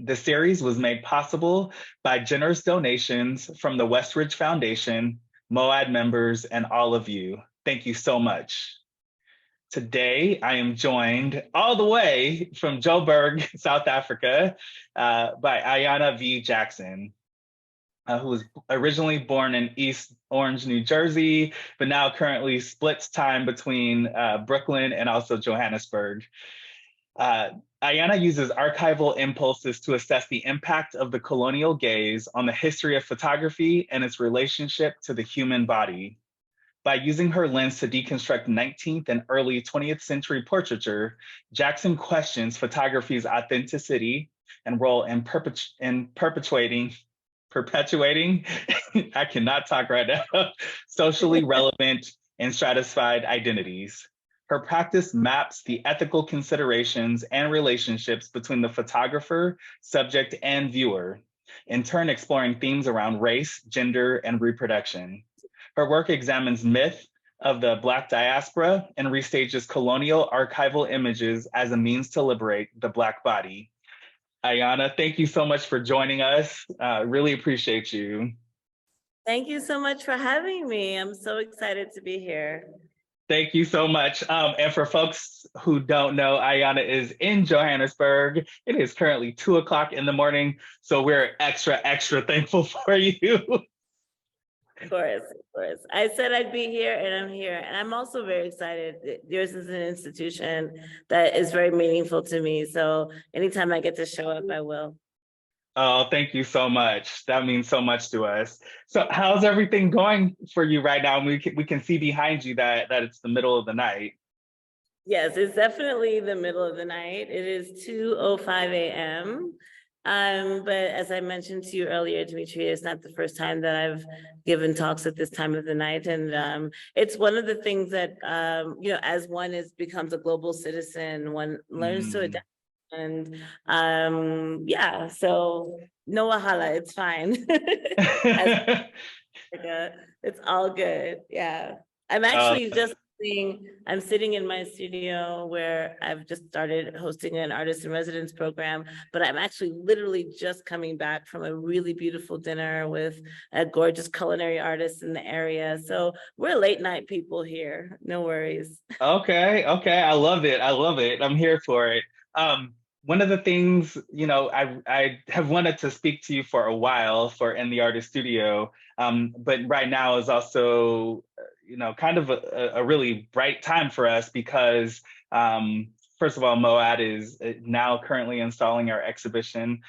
The series was made possible by generous donations from the Westridge Foundation, MOAD members, and all of you. Thank you so much. Today, I am joined all the way from Joburg, South Africa, by Ayana V. Jackson, who was originally born in East Orange, New Jersey, but now currently splits time between Brooklyn and also Johannesburg. Ayana uses archival impulses to assess the impact of the colonial gaze on the history of photography and its relationship to the human body. By using her lens to deconstruct 19th and early 20th century portraiture, Jackson questions photography's authenticity and role in perpetuating, I cannot talk right now, socially relevant and stratified identities. Her practice maps the ethical considerations and relationships between the photographer, subject, and viewer, in turn exploring themes around race, gender, and reproduction. Her work examines myth of the Black Diaspora and restages colonial archival images as a means to liberate the Black body. Ayana, thank you so much for joining us. Really appreciate you. Thank you so much for having me. I'm so excited to be here. Thank you so much. And for folks who don't know, Ayana is in Johannesburg. It is currently 2:00 in the morning, so we're extra thankful for you. Of course. I said I'd be here, and I'm here. And I'm also very excited. Yours is an institution that is very meaningful to me. So anytime I get to show up, I will. Oh, thank you so much. That means so much to us. So how's everything going for you right now? We can see behind you that it's the middle of the night. Yes, it's definitely the middle of the night. It is 2:05 a.m. But as I mentioned to you earlier, Dimitri, it's not the first time that I've given talks at this time of the night. And it's one of the things that, as one becomes a global citizen, one learns to adapt. And so no wahala, it's fine. It's all good. Yeah. I'm actually I'm sitting in my studio where I've just started hosting an artist in residence program, but I'm actually literally just coming back from a really beautiful dinner with a gorgeous culinary artist in the area. So we're late night people here. No worries. Okay. I love it. I'm here for it. One of the things, I have wanted to speak to you for a while for In the Artist Studio, but right now is also, kind of a really bright time for us because, first of all, MOAD is now currently installing our exhibition,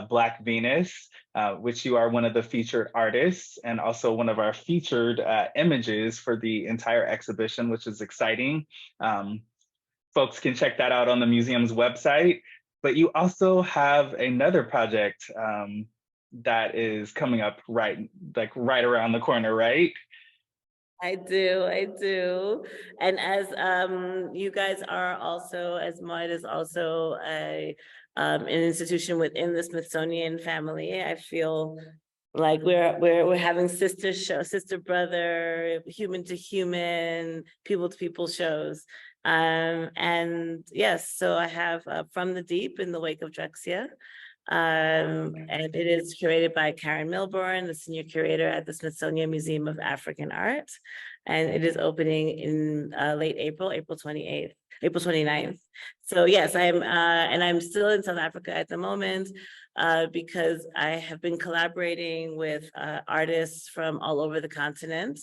Black Venus, which you are one of the featured artists and also one of our featured images for the entire exhibition, which is exciting. Folks can check that out on the museum's website. But you also have another project that is coming up right around the corner, right? I do. And as you guys are also, as MOAD is also an institution within the Smithsonian family, I feel like we're having sister brother, human to human, people to people shows. And yes, so I have From the Deep in the Wake of Drexciya. And it is curated by Karen Milburn, the senior curator at the Smithsonian Museum of African Art. And it is opening in late April 28th, April 29th. So yes, I'm still in South Africa at the moment because I have been collaborating with artists from all over the continent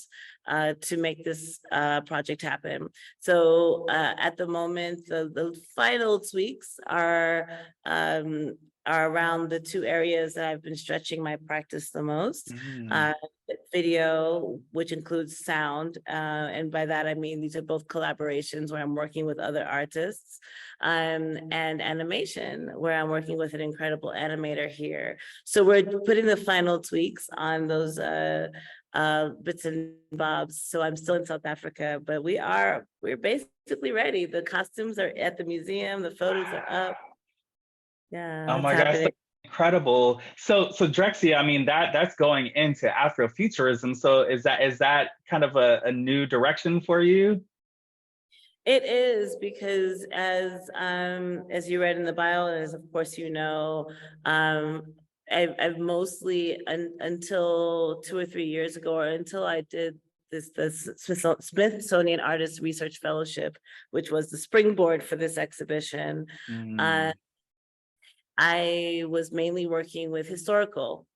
to make this project happen. So at the moment, the final tweaks are around the two areas that I've been stretching my practice the most. Video, which includes sound, and by that I mean these are both collaborations where I'm working with other artists, and animation, where I'm working with an incredible animator here. So we're putting the final tweaks on those bits and bobs. So I'm still in South Africa, but we're basically ready. The costumes are at the museum, the photos are up. Yeah. Oh my gosh, that's incredible. So Drexciya, I mean, that's going into Afrofuturism. So is that kind of a new direction for you? It is because as you read in the bio, and as of course you know, I've mostly until 2 or 3 years ago, or until I did this Smithsonian Artist Research Fellowship, which was the springboard for this exhibition. Uh, Mm, I was mainly working with historical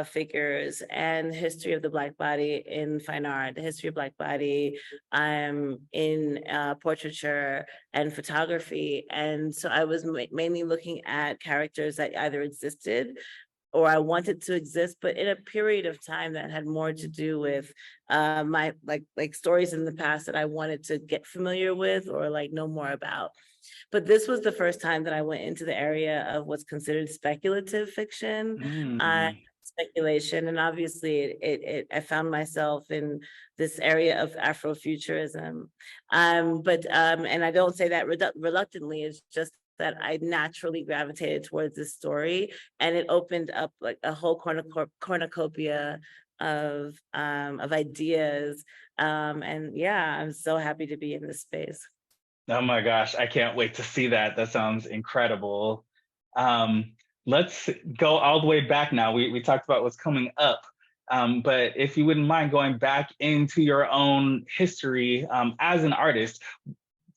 figures and history of the Black body in fine art, the history of Black body in portraiture and photography. And so I was mainly looking at characters that either existed or I wanted to exist, but in a period of time that had more to do with my like stories in the past that I wanted to get familiar with or like know more about. But this was the first time that I went into the area of what's considered speculative fiction, mm, speculation, and obviously I found myself in this area of Afrofuturism. And I don't say that reluctantly. It's just that I naturally gravitated towards this story, and it opened up like a whole cornucopia of ideas. And yeah, I'm so happy to be in this space. oh my gosh, I can't wait to see that. That sounds incredible. Um, let's go all the way back now. We talked about what's coming up, but if you wouldn't mind going back into your own history as an artist,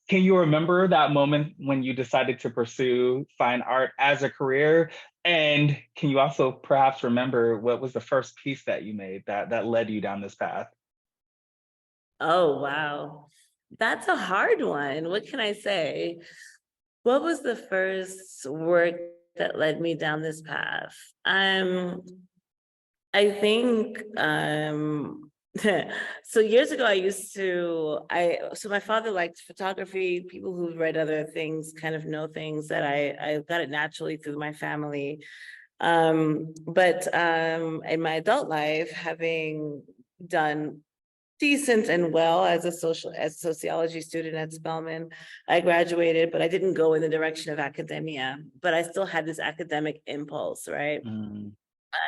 can you remember that moment when you decided to pursue fine art as a career? And can you also perhaps remember what was the first piece that you made that led you down this path? Oh, wow. That's a hard one. What can I say? What was the first work that led me down this path? I think so years ago so my father liked photography. People who've read other things kind of know things that I got it naturally through my family. But in my adult life, having done decent and well as as a sociology student at Spelman. I graduated, but I didn't go in the direction of academia, but I still had this academic impulse, right? Mm,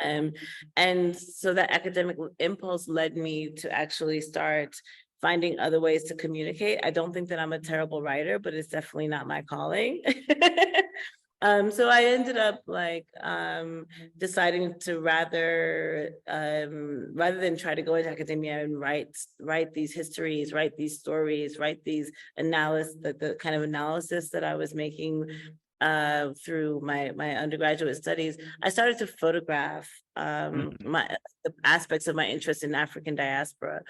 Um, and so that academic impulse led me to actually start finding other ways to communicate. I don't think that I'm a terrible writer, but it's definitely not my calling. So I ended up deciding to rather than try to go into academia and write these histories, write these stories, write these analysis, the kind of analysis that I was making through my undergraduate studies, I started to photograph mm, the aspects of my interest in African diaspora.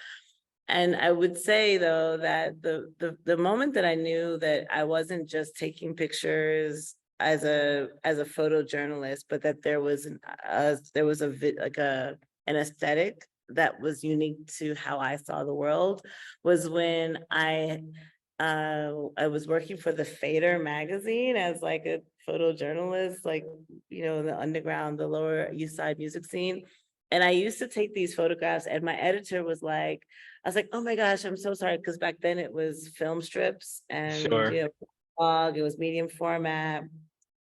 And I would say though that the moment that I knew that I wasn't just taking pictures as a photojournalist, but that there was an aesthetic that was unique to how I saw the world, was when I was working for the Fader magazine as like a photojournalist, like, you know, in the underground, the Lower East Side music scene. And I used to take these photographs, and my editor was like, I was like, oh my gosh, I'm so sorry. Because back then it was film strips and, sure. you know, blog, it was medium format.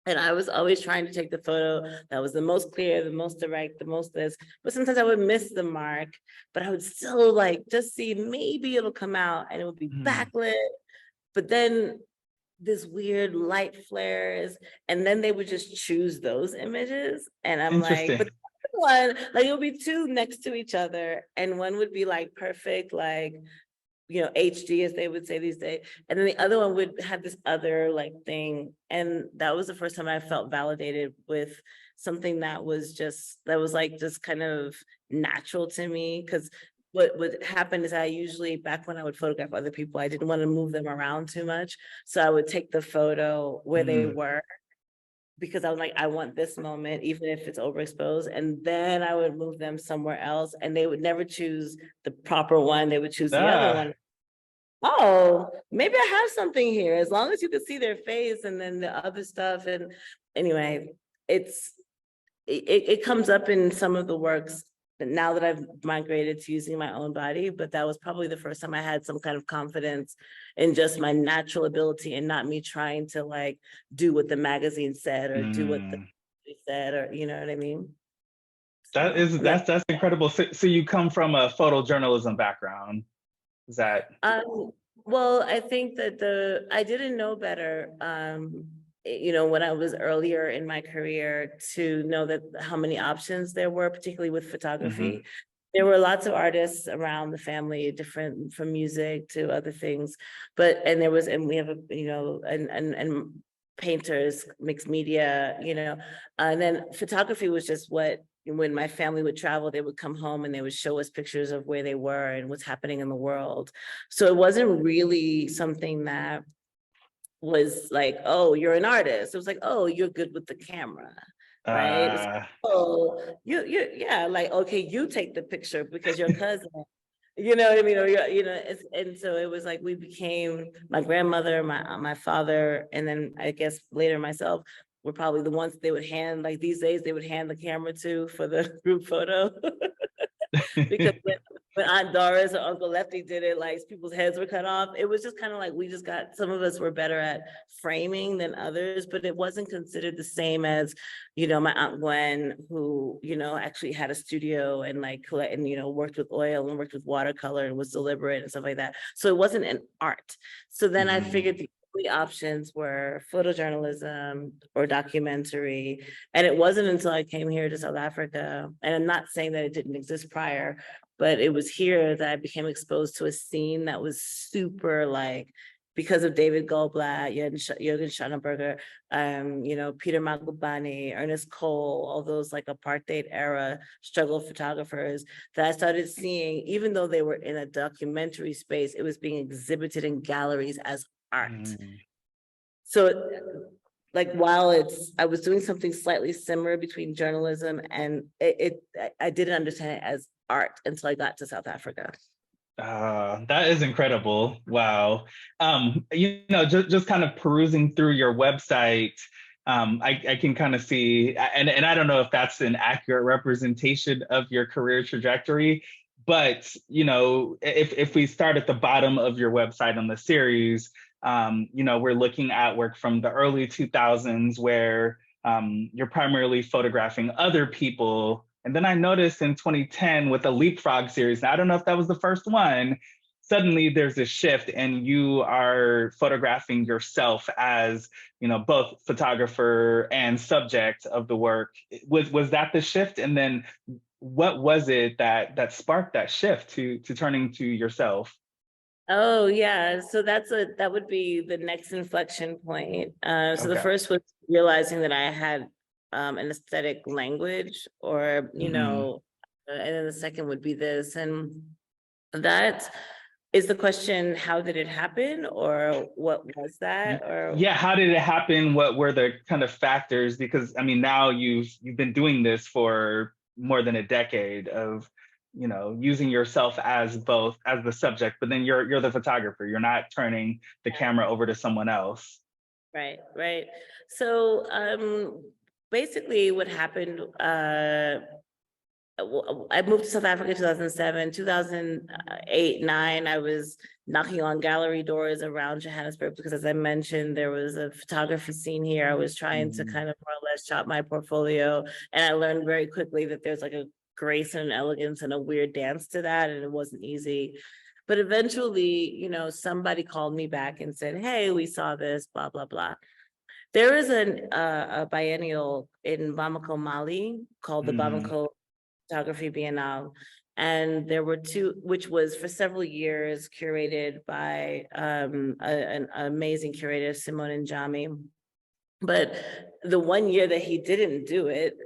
And I was always trying to take the photo that was the most clear, the most direct, the most this, but sometimes I would miss the mark, but I would still like just see maybe it'll come out and it would be Mm, backlit. But then this weird light flares, and then they would just choose those images. And I'm like, but interesting. one, like it would be two next to each other, and one would be like perfect, like, you know, HD as they would say these days. And then the other one would have this other like thing. And that was the first time I felt validated with something that was like just kind of natural to me. Cause what would happen is I usually, back when I would photograph other people, I didn't want to move them around too much. So I would take the photo where they Mm, were, because I was like, I want this moment, even if it's overexposed. And then I would move them somewhere else, and they would never choose the proper one. They would choose the other ah, one. Oh, maybe I have something here, as long as you can see their face and then the other stuff. And anyway, it's it comes up in some of the works now that I've migrated to using my own body, but that was probably the first time I had some kind of confidence in just my natural ability and not me trying to like do what the magazine said or do what the mm. said, or you know what I mean? That So is that that's incredible. So you come from a photojournalism background. Is that um Well, I think that I didn't know better, when I was earlier in my career, to know that how many options there were, particularly with Hmm. photography. There were lots of artists around the family, different from music to other things, and we have and painters, mixed media, and then photography was just what, when my family would travel, they would come home and they would show us pictures of where they were and what's happening in the world. So it wasn't really something that was like, oh, you're an artist. It was like, oh, you're good with the camera, right? It's, Uh, oh, yeah, like, okay, you take the picture because your cousin, you know what I mean? Or and so it was like we became, my grandmother, my father, and then I guess later myself were probably the ones they would hand, like these days, they would hand the camera to for the group photo. Because when Aunt Doris or Uncle Lefty did it, like people's heads were cut off. It was just kind of like we just got, some of us were better at framing than others, but it wasn't considered the same as, my Aunt Gwen, who, actually had a studio and like collect and worked with oil and worked with watercolor and was deliberate and stuff like that. So it wasn't an art. So then I mhm. figured the only options were photojournalism or documentary. And it wasn't until I came here to South Africa, and I'm not saying that it didn't exist prior, but it was here that I became exposed to a scene that was super, like, because of David Goldblatt, Jürgen Schonenberger, Peter Magubani, Ernest Cole, all those like apartheid era struggle photographers, that I started seeing, even though they were in a documentary space, it was being exhibited in galleries as art. Mm. So like, while I was doing something slightly similar between journalism and I didn't understand it as art until I got to South Africa. That is incredible. Wow. Just kind of perusing through your website, I can kind of see, and I don't know if that's an accurate representation of your career trajectory, but if we start at the bottom of your website on the series, we're looking at work from the early 2000s where you're primarily photographing other people. And then I noticed in 2010 with the Leapfrog series, now I don't know if that was the first one, suddenly there's a shift and you are photographing yourself as, both photographer and subject of the work. Was that the shift? And then what was it that sparked that shift to turning to yourself? Oh yeah, so that would be the next inflection point. So the Okay. first was realizing that I had an aesthetic language, or Hmm. and then the second would be this, and that is the question: how did it happen, or what was that, or Yeah, how did it happen? What were the kind of factors? Because I mean, now you've been doing this for more than a decade of, using yourself as both as the subject, but then you're the photographer. You're not turning the camera over to someone else. right, right. So basically, what happened? I moved to South Africa in 2007, 2008, 9. I was knocking on gallery doors around Johannesburg because, as I mentioned, there was a photography scene here. I was trying to Mm, kind of more or less chop my portfolio. And I learned very quickly that there's like a grace and an elegance and a weird dance to that. And it wasn't easy. But eventually, somebody called me back and said, hey, we saw this, blah, blah, blah. There is a biennial in Bamako, Mali, called the mm, Bamako Photography Biennale. And there were two, which was for several years curated by an amazing curator, Simone Njami. But the one year that he didn't do it,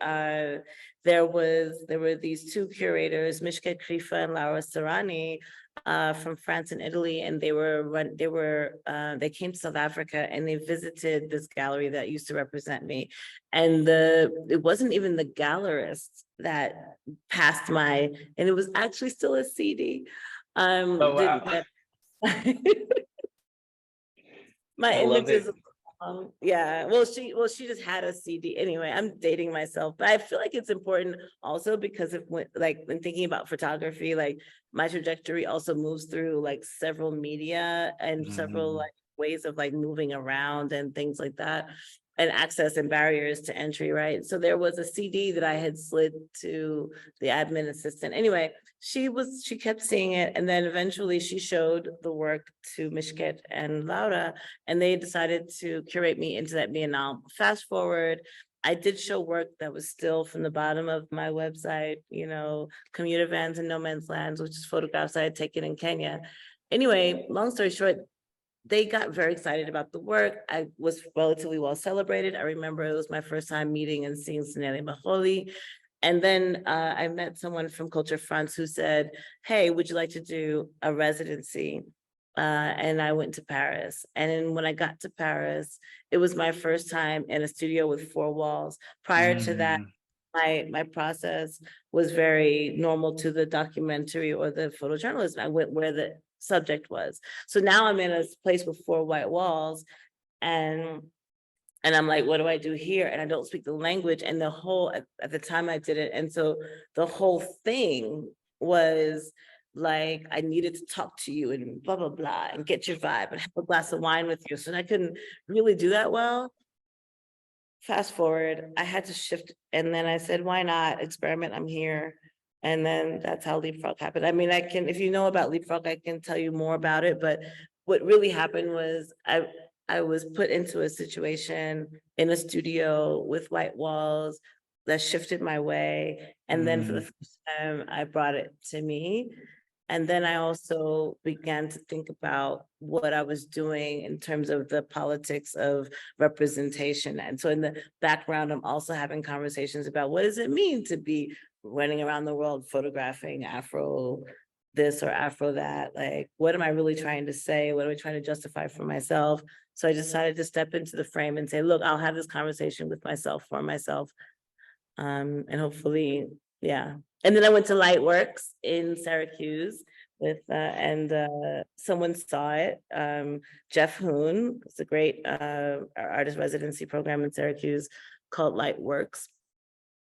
there were these two curators, Mishka Krifa and Laura Serrani, from France and Italy, and they came to South Africa and they visited this gallery that used to represent me, and it wasn't even the gallerist that passed and it was actually still a CD. oh Did wow. that my I love images, it. yeah, well she just had a CD. Anyway, I'm dating myself, but I feel like it's important also because when thinking about photography, like my trajectory also moves through like several media and several Mm, like ways of like moving around and things like that. and access and barriers to entry, right? So there was a CD that I had slid to the admin assistant. Anyway, she kept seeing it, and then eventually she showed the work to Mishket and Laura, and they decided to curate me into that Biennale. Fast forward, I did show work that was still from the bottom of my website, you know, commuter vans in no man's lands, which is photographs I had taken in Kenya. Anyway, long story short, they got very excited about the work. I was relatively well celebrated. I remember it was my first time meeting and seeing Sinele Maholi. And then I met someone from Culture Fronts who said, hey, would you like to do a residency? And I went to Paris. And then when I got to Paris, it was my first time in a studio with 4 walls. Prior to that, my process was very normal to the documentary or the photojournalism. I went where the subject was. So now I'm in a place with 4 white walls, and I'm like, what do I do here? And I don't speak the language. And the whole, at the time I did it. And so the whole thing was like, I needed to talk to you and blah, blah, blah, and get your vibe and have a glass of wine with you. So I couldn't really do that well. Fast forward, I had to shift. And then I said, why not experiment? I'm here. And then that's how Leapfrog happened. I mean, I can, if you know about Leapfrog, I can tell you more about it. But what really happened was I was put into a situation in a studio with white walls that shifted my way. And then for the first time, I brought it to me. And then I also began to think about what I was doing in terms of the politics of representation. And so in the background, I'm also having conversations about what does it mean to be running around the world photographing Afro this or Afro that? Like, what am I really trying to say? What am I trying to justify for myself? So I decided to step into the frame and say, look, I'll have this conversation with myself for myself. And hopefully, yeah. And then I went to Lightworks in Syracuse with, someone saw it. Jeff Hoon, it's a great artist residency program in Syracuse called Lightworks.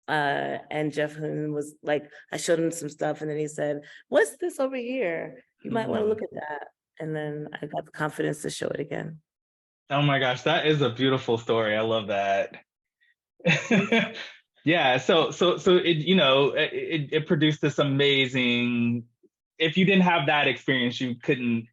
And Jeff Hoon was like, I showed him some stuff and then he said, what's this over here? You might want to look at that. And then I got the confidence to show it again. Oh my gosh, that is a beautiful story. I love that. Yeah, so it, you know, it produced this amazing, if you didn't have that experience, you couldn't,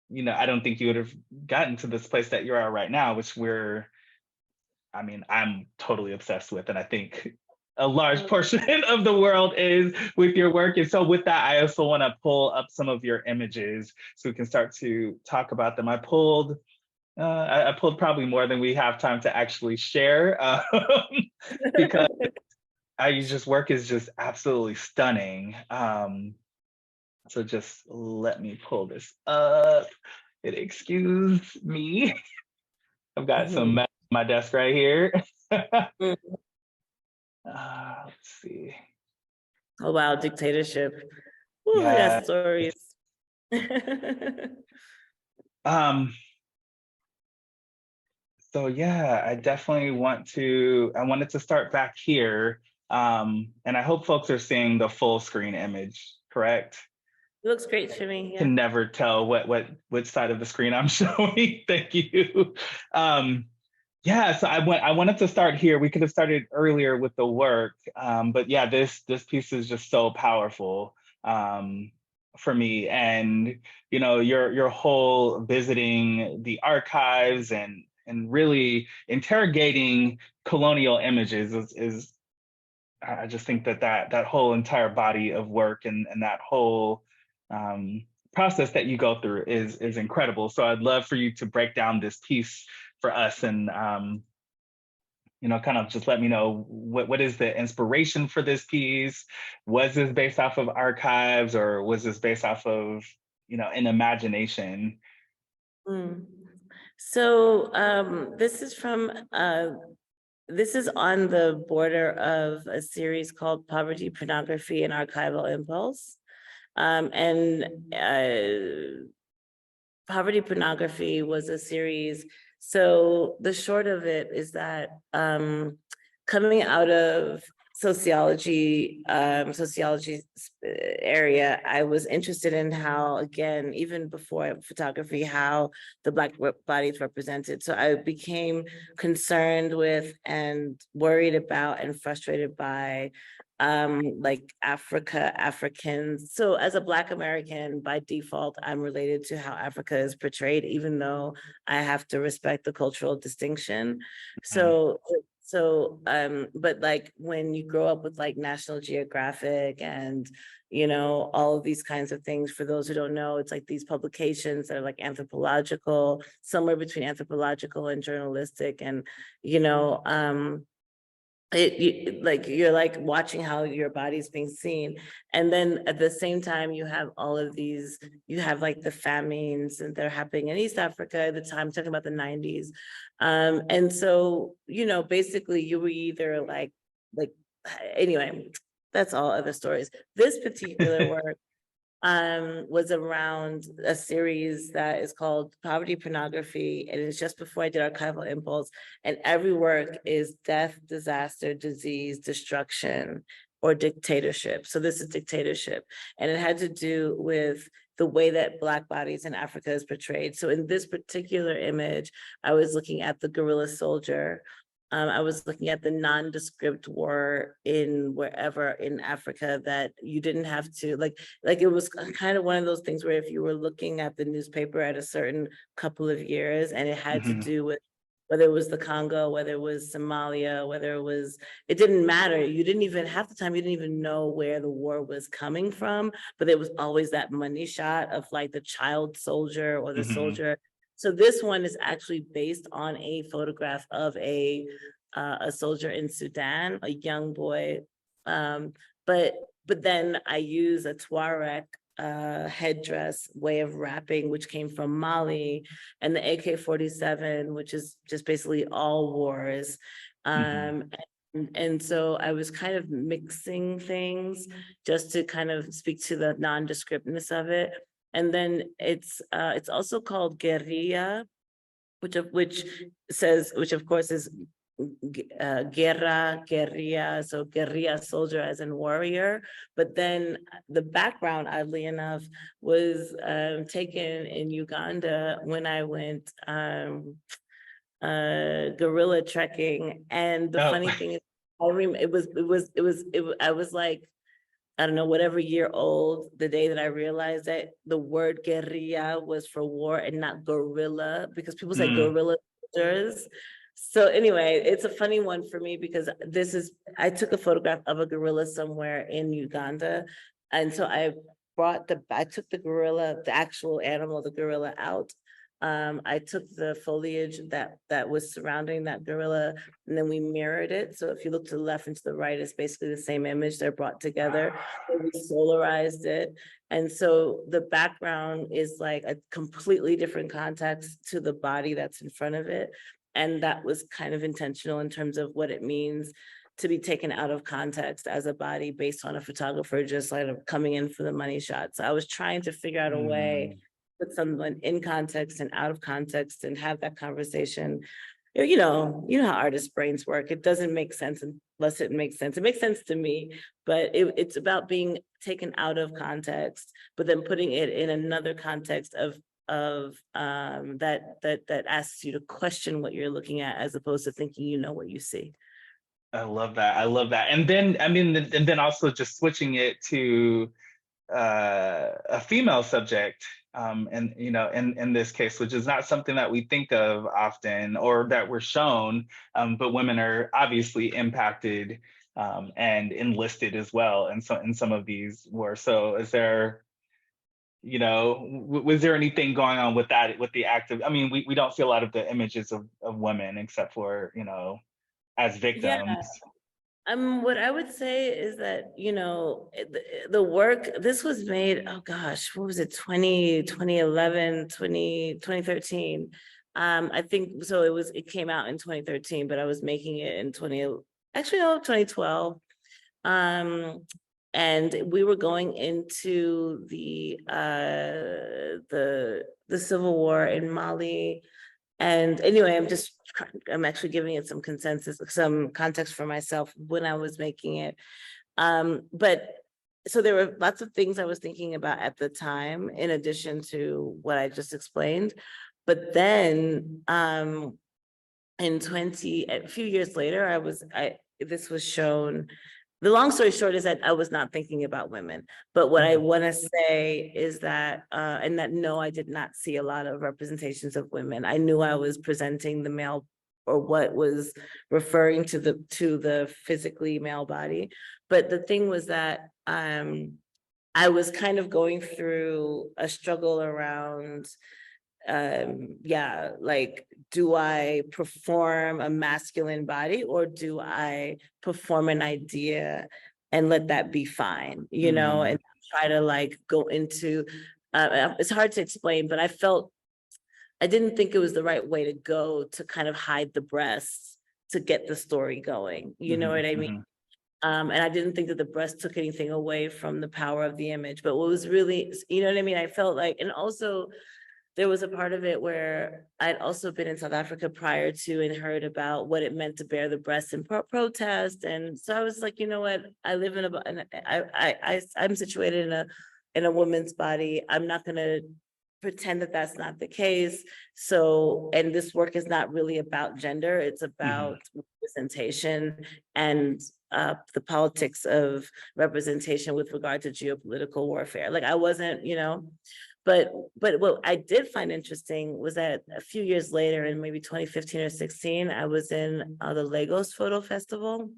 you know, I don't think you would have gotten to this place that you're at right now, which I mean, I'm totally obsessed with, and I think a large portion of the world is with your work. And so with that, I also want to pull up some of your images so we can start to talk about them. I pulled probably more than we have time to actually share because just work is just absolutely stunning. So just let me pull this up. Excuse me. I've got some mess on my desk right here. Let's see. Oh, wow, dictatorship. Ooh, Yeah. yeah, stories. So yeah, I wanted to start back here. And I hope folks are seeing the full screen image, correct? It looks great to me. Yeah. Can never tell which side of the screen I'm showing. Thank you. Yeah, so I wanted to start here. We could have started earlier with the work, but yeah, this piece is just so powerful for me. And you know, your whole visiting the archives and really interrogating colonial images is I just think that whole entire body of work and that whole process that you go through is incredible. So I'd love for you to break down this piece for us and you know, kind of just let me know what is the inspiration for this piece? Was this based off of archives or was this based off of, you know, an imagination? So this is from this is on the border of a series called Poverty, Pornography, and Archival Impulse. Poverty Pornography was a series. So the short of it is that coming out of sociology area, I was interested in how, again, even before photography, how the Black body is represented. So I became concerned with and worried about and frustrated by like Africans. So as a Black American, by default, I'm related to how Africa is portrayed, even though I have to respect the cultural distinction. But like when you grow up with like National Geographic and, you know, all of these kinds of things, for those who don't know, it's like these publications that are like anthropological, somewhere between anthropological and journalistic. And, you know, like you're like watching how your body's being seen, and then at the same time you have all of these, you have like the famines and they're happening in East Africa at the time, talking about the 90s. And so, you know, basically you were either like anyway, that's all other stories. This particular work was around a series that is called Poverty Pornography, and it's just before I did Archival Impulse, and every work is death, disaster, disease, destruction, or dictatorship. So this is dictatorship, and it had to do with the way that Black bodies in Africa is portrayed. So in this particular image, I was looking at the guerrilla soldier. I was looking at the nondescript war in wherever in Africa that you didn't have to like it was kind of one of those things where if you were looking at the newspaper at a certain couple of years and it had to do with whether it was the Congo, whether it was Somalia, whether it was, it didn't matter. You didn't even, half the time, you didn't even know where the war was coming from, but there was always that money shot of like the child soldier or the soldier. So this one is actually based on a photograph of a soldier in Sudan, a young boy. But then I use a Tuareg headdress way of wrapping, which came from Mali, and the AK-47, which is just basically all wars. And so I was kind of mixing things just to kind of speak to the nondescriptness of it. And then it's also called guerrilla, which of course is guerrilla, so guerrilla soldier as in warrior. But then the background, oddly enough, was taken in Uganda when I went guerrilla trekking. And the funny thing is, I was like, I don't know, whatever year old, the day that I realized that the word guerrilla was for war and not guerrilla, because people say guerrilla soldiers. So anyway, it's a funny one for me because I took a photograph of a gorilla somewhere in Uganda. And so I took the gorilla, the actual animal, the gorilla out. I took the foliage that was surrounding that gorilla, and then we mirrored it. So if you look to the left and to the right, it's basically the same image. They're brought together. We solarized it. And so the background is like a completely different context to the body that's in front of it. And that was kind of intentional in terms of what it means to be taken out of context as a body based on a photographer just like coming in for the money shot. So I was trying to figure out a way put someone in context and out of context and have that conversation. You know how artists' brains work. It doesn't make sense unless it makes sense. It makes sense to me, but it's about being taken out of context, but then putting it in another context of that asks you to question what you're looking at as opposed to thinking you know what you see. I love that. I love that. And then, I mean, and then also just switching it to a female subject, and you know, in this case, which is not something that we think of often or that we're shown, but women are obviously impacted and enlisted as well, and so in some of these wars. So, is there, you know, was there anything going on with that, with the active? I mean, we don't see a lot of the images of women except for, you know, as Yeah. victims. What I would say is that, you know, the work, this was made, oh gosh, what was it, 2013. I think, so it came out in 2013, but I was making it in 2012. And we were going into the Civil War in Mali. And anyway, I'm actually giving it some some context for myself when I was making it. But so there were lots of things I was thinking about at the time, in addition to what I just explained. But then a few years later, this was shown. The long story short is that I was not thinking about women, but what I want to say is that, and that no, I did not see a lot of representations of women. I knew I was presenting the male, or what was referring to the physically male body. But the thing was that I was kind of going through a struggle around, like, do I perform a masculine body, or do I perform an idea and let that be fine, you know, and try to like go into, it's hard to explain, but I didn't think it was the right way to go, to kind of hide the breasts to get the story going, you know what I mean? And I didn't think that the breast took anything away from the power of the image, but what was really, you know what I mean? I felt like, and also there was a part of it where I'd also been in South Africa prior to, and heard about what it meant to bear the breast in protest. And so I was like, you know what, I live I'm situated in a woman's body. I'm not gonna pretend that that's not the case. So, and this work is not really about gender, it's about representation and the politics of representation with regard to geopolitical warfare. Like I wasn't, you know, but what I did find interesting was that a few years later, in maybe 2015 or 16, I was in the Lagos Photo Festival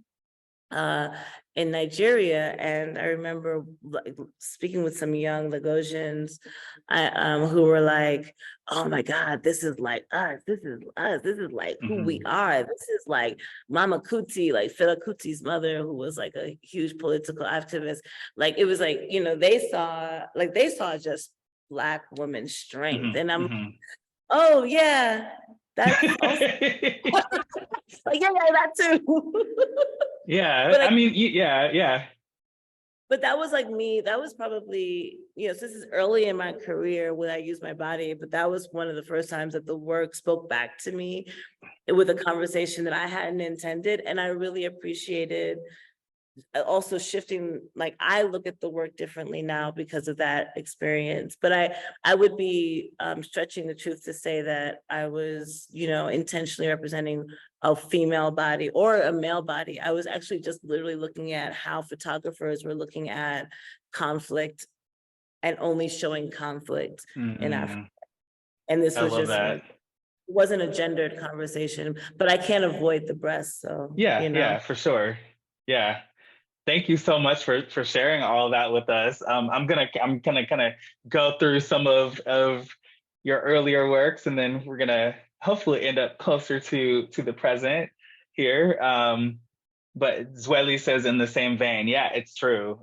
in Nigeria, and I remember like speaking with some young Lagosians, who were like, "Oh my God, this is like us. This is us. This is like who we are. This is like Mama Kuti, like Fela Kuti's mother, who was like a huge political activist." Like it was like, you know, they saw just Black woman strength, and I'm, oh yeah, that's also like, yeah, that too. Yeah, But I mean, yeah. but that was like me, that was probably, you know, so this is early in my career when I used my body, but that was one of the first times that the work spoke back to me with a conversation that I hadn't intended. And I really appreciated also shifting, like I look at the work differently now because of that experience. But I would be stretching the truth to say that I was, you know, intentionally representing a female body or a male body. I was actually just literally looking at how photographers were looking at conflict and only showing conflict in Africa. And this I was love just that. it wasn't a gendered conversation, but I can't avoid the breast. So, you know. Yeah, for sure. Yeah. Thank you so much for sharing all of that with us. I'm gonna kind of go through some of your earlier works, and then we're gonna hopefully end up closer to the present here. But Zweli says in the same vein, yeah, it's true,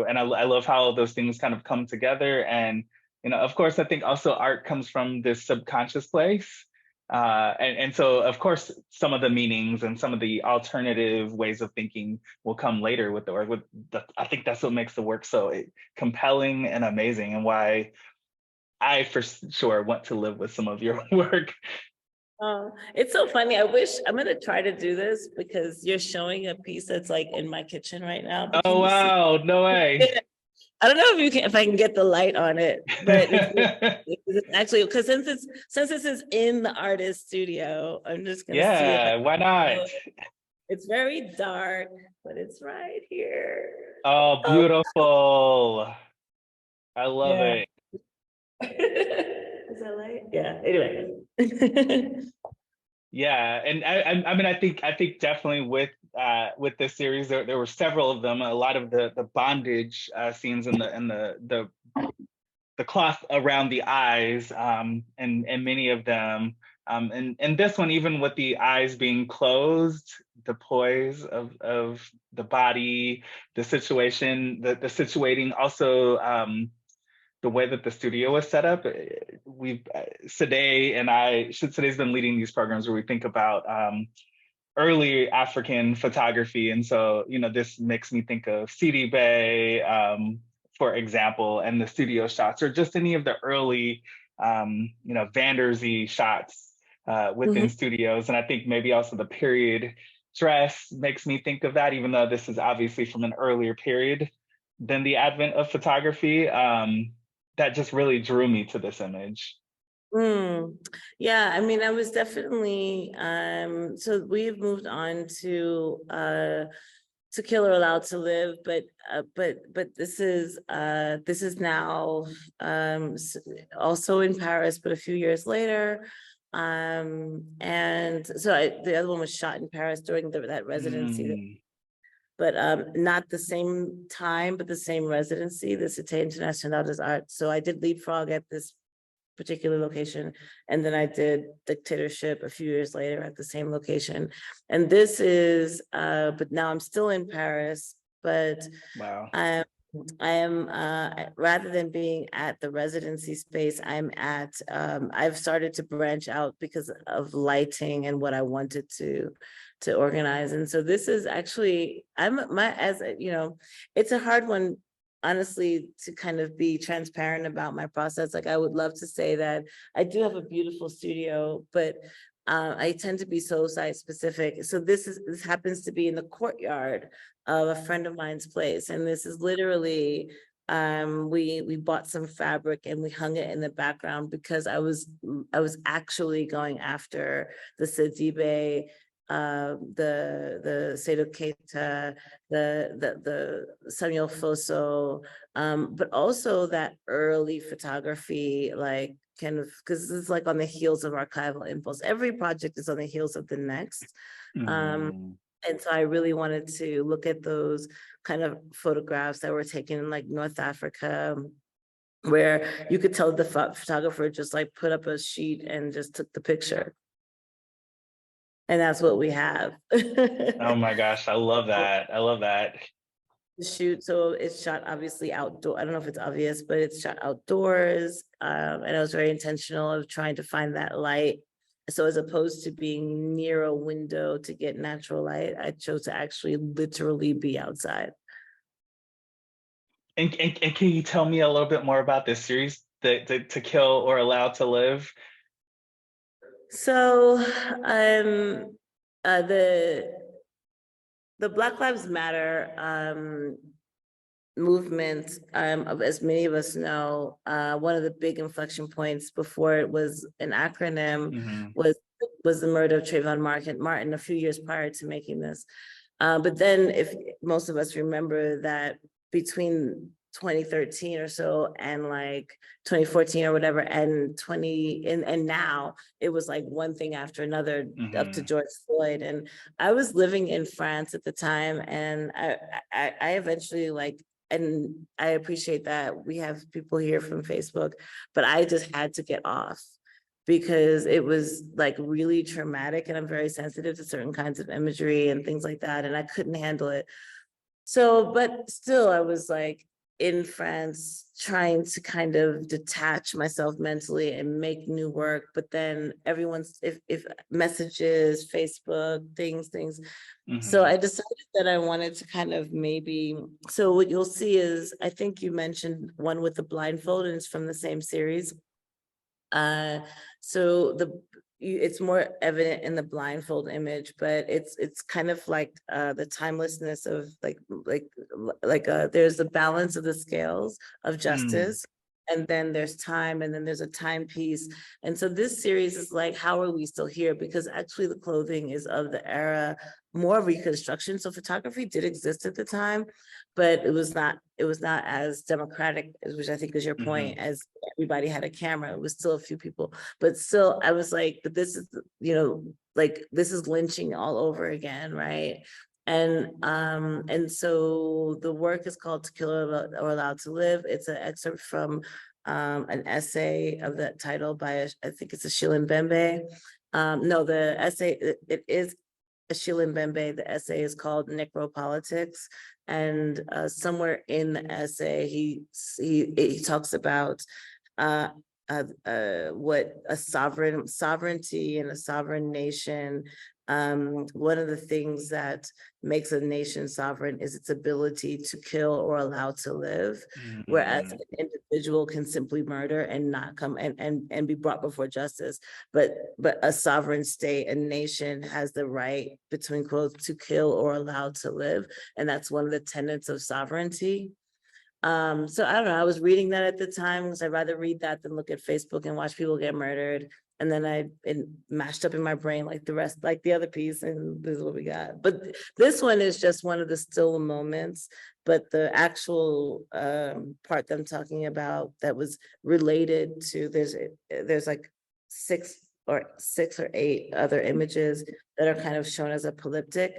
and I love how those things kind of come together. And you know, of course, I think also art comes from this subconscious place. And so, of course, some of the meanings and some of the alternative ways of thinking will come later with the work. I think that's what makes the work so compelling and amazing, and why I for sure want to live with some of your work. Oh, it's so funny. I wish I'm gonna try to do this because you're showing a piece that's like in my kitchen right now. But Oh can you see? wow, no way. I don't know if I can get the light on it, but it's actually, because since this is in the artist studio, I'm just gonna see if I Yeah, why can. not? It's very dark, but it's right here. Oh, Oh, beautiful. I love yeah. it. Is that light? Yeah. Anyway. Yeah, and I mean, I think definitely with this series, there were several of them. A lot of the bondage scenes and the cloth around the eyes, and many of them, and this one, even with the eyes being closed, the poise of the body, the situation, the situating, also the way that the studio was set up. We've Sade and I, Sade's been leading these programs where we think about early African photography. And so, you know, this makes me think of CD Bay, for example, and the studio shots, or just any of the early, you know, Vandersea shots. within studios. And I think maybe also the period dress makes me think of that, even though this is obviously from an earlier period than the advent of photography. That just really drew me to this image. Yeah, I mean, I was definitely so we've moved on to Kill or Allowed to Live, but this is now also in Paris, but a few years later. And so the other one was shot in Paris during that residency, but not the same time, but the same residency, the Cité Internationale des Arts. So I did leapfrog at this particular location, and then I did Dictatorship a few years later at the same location. And this is but now I'm still in Paris, but Wow. I am rather than being at the residency space, I'm at I've started to branch out because of lighting and what I wanted to organize. And so this is actually, as you know, it's a hard one, honestly, to kind of be transparent about my process. Like, I would love to say that I do have a beautiful studio, but I tend to be so site specific. So this happens to be in the courtyard of a friend of mine's place, and this is literally we bought some fabric and we hung it in the background because I was actually going after the Sidibe, the Seydou Keita, the Samuel Fosso, but also that early photography, like kind of, because it's like on the heels of archival impulse. Every project is on the heels of the next. And so I really wanted to look at those kind of photographs that were taken in like North Africa, where you could tell the photographer just like put up a sheet and just took the picture. And that's what we have. Oh my gosh, I love that. I love that. The shoot, so it's shot obviously outdoor. I don't know if it's obvious, but it's shot outdoors. And I was very intentional of trying to find that light. So as opposed to being near a window to get natural light, I chose to actually literally be outside. And can you tell me a little bit more about this series, To Kill or Allowed to Live? So the Black Lives Matter movement, as many of us know, one of the big inflection points before it was an acronym was the murder of Trayvon Martin a few years prior to making this. But then, if most of us remember that between 2013 or so and like 2014 or whatever, and now it was like one thing after another up to George Floyd. And I was living in France at the time, and I eventually like, and I appreciate that we have people here from Facebook, but I just had to get off because it was like really traumatic, and I'm very sensitive to certain kinds of imagery and things like that, and I couldn't handle it. So, but still, I was like in France trying to kind of detach myself mentally and make new work. But then everyone's, if messages, Facebook, things. So I decided that I wanted to kind of maybe, so what you'll see is, I think you mentioned one with the blindfold, and it's from the same series. So it's more evident in the blindfold image, but it's kind of like the timelessness of there's the balance of the scales of justice, and then there's time, and then there's a timepiece. And so this series is like, how are we still here? Because actually the clothing is of the era, more Reconstruction. So photography did exist at the time, but it was not as democratic, which I think is your point, as everybody had a camera. It was still a few people, but still I was like, but this is, like, this is lynching all over again, right? And so the work is called To Kill or Allowed to Live. It's an excerpt from an essay of that title by, I think it's Achille Mbembe. No, the essay, it is Achille Mbembe. The essay is called Necropolitics. And somewhere in the essay, he talks about what a sovereignty and a sovereign nation one of the things that makes a nation sovereign is its ability to kill or allow to live, whereas an individual can simply murder and not come and be brought before justice. But a sovereign state, a nation, has the right, between quotes, to kill or allow to live. And that's one of the tenets of sovereignty. So I don't know, I was reading that at the time because I'd rather read that than look at Facebook and watch people get murdered. And then it mashed up in my brain like the rest, like the other piece, and this is what we got. But this one is just one of the still moments. But the actual part that I'm talking about that was related to, there's like six or eight other images that are kind of shown as a polyptych,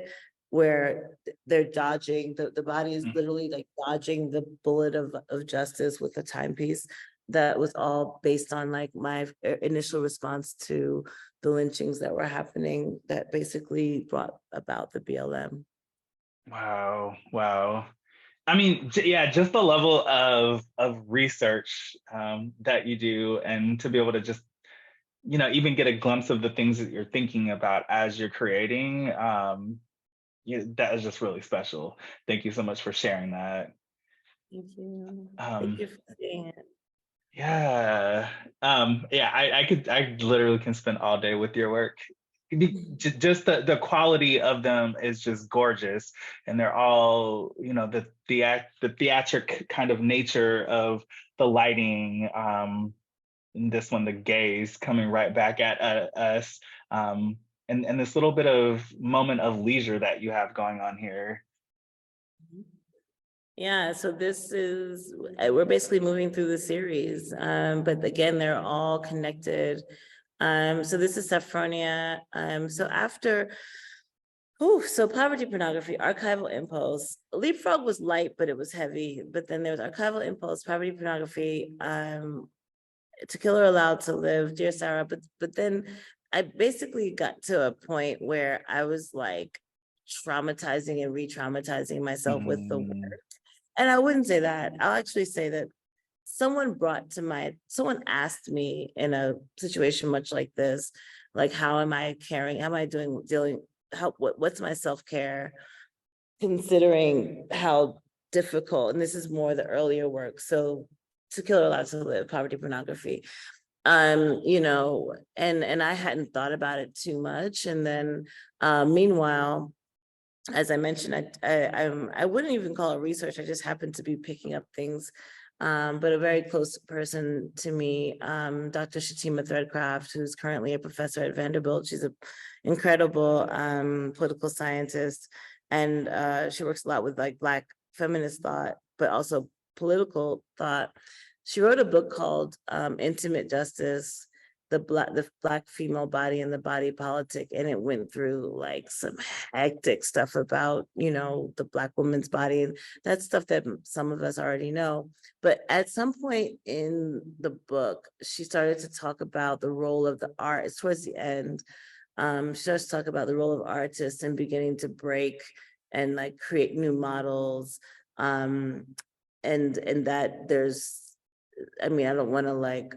where they're dodging, the body is literally like dodging the bullet of justice with a timepiece. That was all based on like my initial response to the lynchings that were happening that basically brought about the BLM. Wow, wow. I mean, yeah, just the level of research that you do, and to be able to just, even get a glimpse of the things that you're thinking about as you're creating, that is just really special. Thank you so much for sharing that. Thank you. Thank Um, you for seeing it. yeah, yeah, I literally can spend all day with your work. Just the quality of them is just gorgeous, and they're all, the theatric kind of nature of the lighting. In this one, the gaze coming right back at us, and this little bit of moment of leisure that you have going on here. Yeah, so this is, we're basically moving through the series, but again, they're all connected. So this is Saffronia. So after, so poverty, pornography, archival impulse. Leapfrog was light, but it was heavy. But then there was archival impulse, poverty, pornography, To Kill or Allowed to Live, Dear Sarah. But then I basically got to a point where I was like traumatizing and re-traumatizing myself with the work. And I wouldn't say that. I'll actually say that someone asked me in a situation much like this, like, how am I caring? How am I what's my self-care, considering how difficult, and this is more the earlier work. So To Kill or Allowed to Live, poverty, pornography. And I hadn't thought about it too much. And then meanwhile, as I mentioned, I wouldn't even call it research. I just happened to be picking up things. But a very close person to me, Dr. Shatima Threadcraft, who's currently a professor at Vanderbilt. She's an incredible political scientist, and she works a lot with like Black feminist thought, but also political thought. She wrote a book called Intimate Justice, the black female body and the body politic, and it went through like some hectic stuff about the Black woman's body, and that's stuff that some of us already know. But at some point in the book, she started to talk about the role of the art. It's towards the end. She starts to talk about the role of artists and beginning to break and like create new models, and that there's, I mean, I don't want to like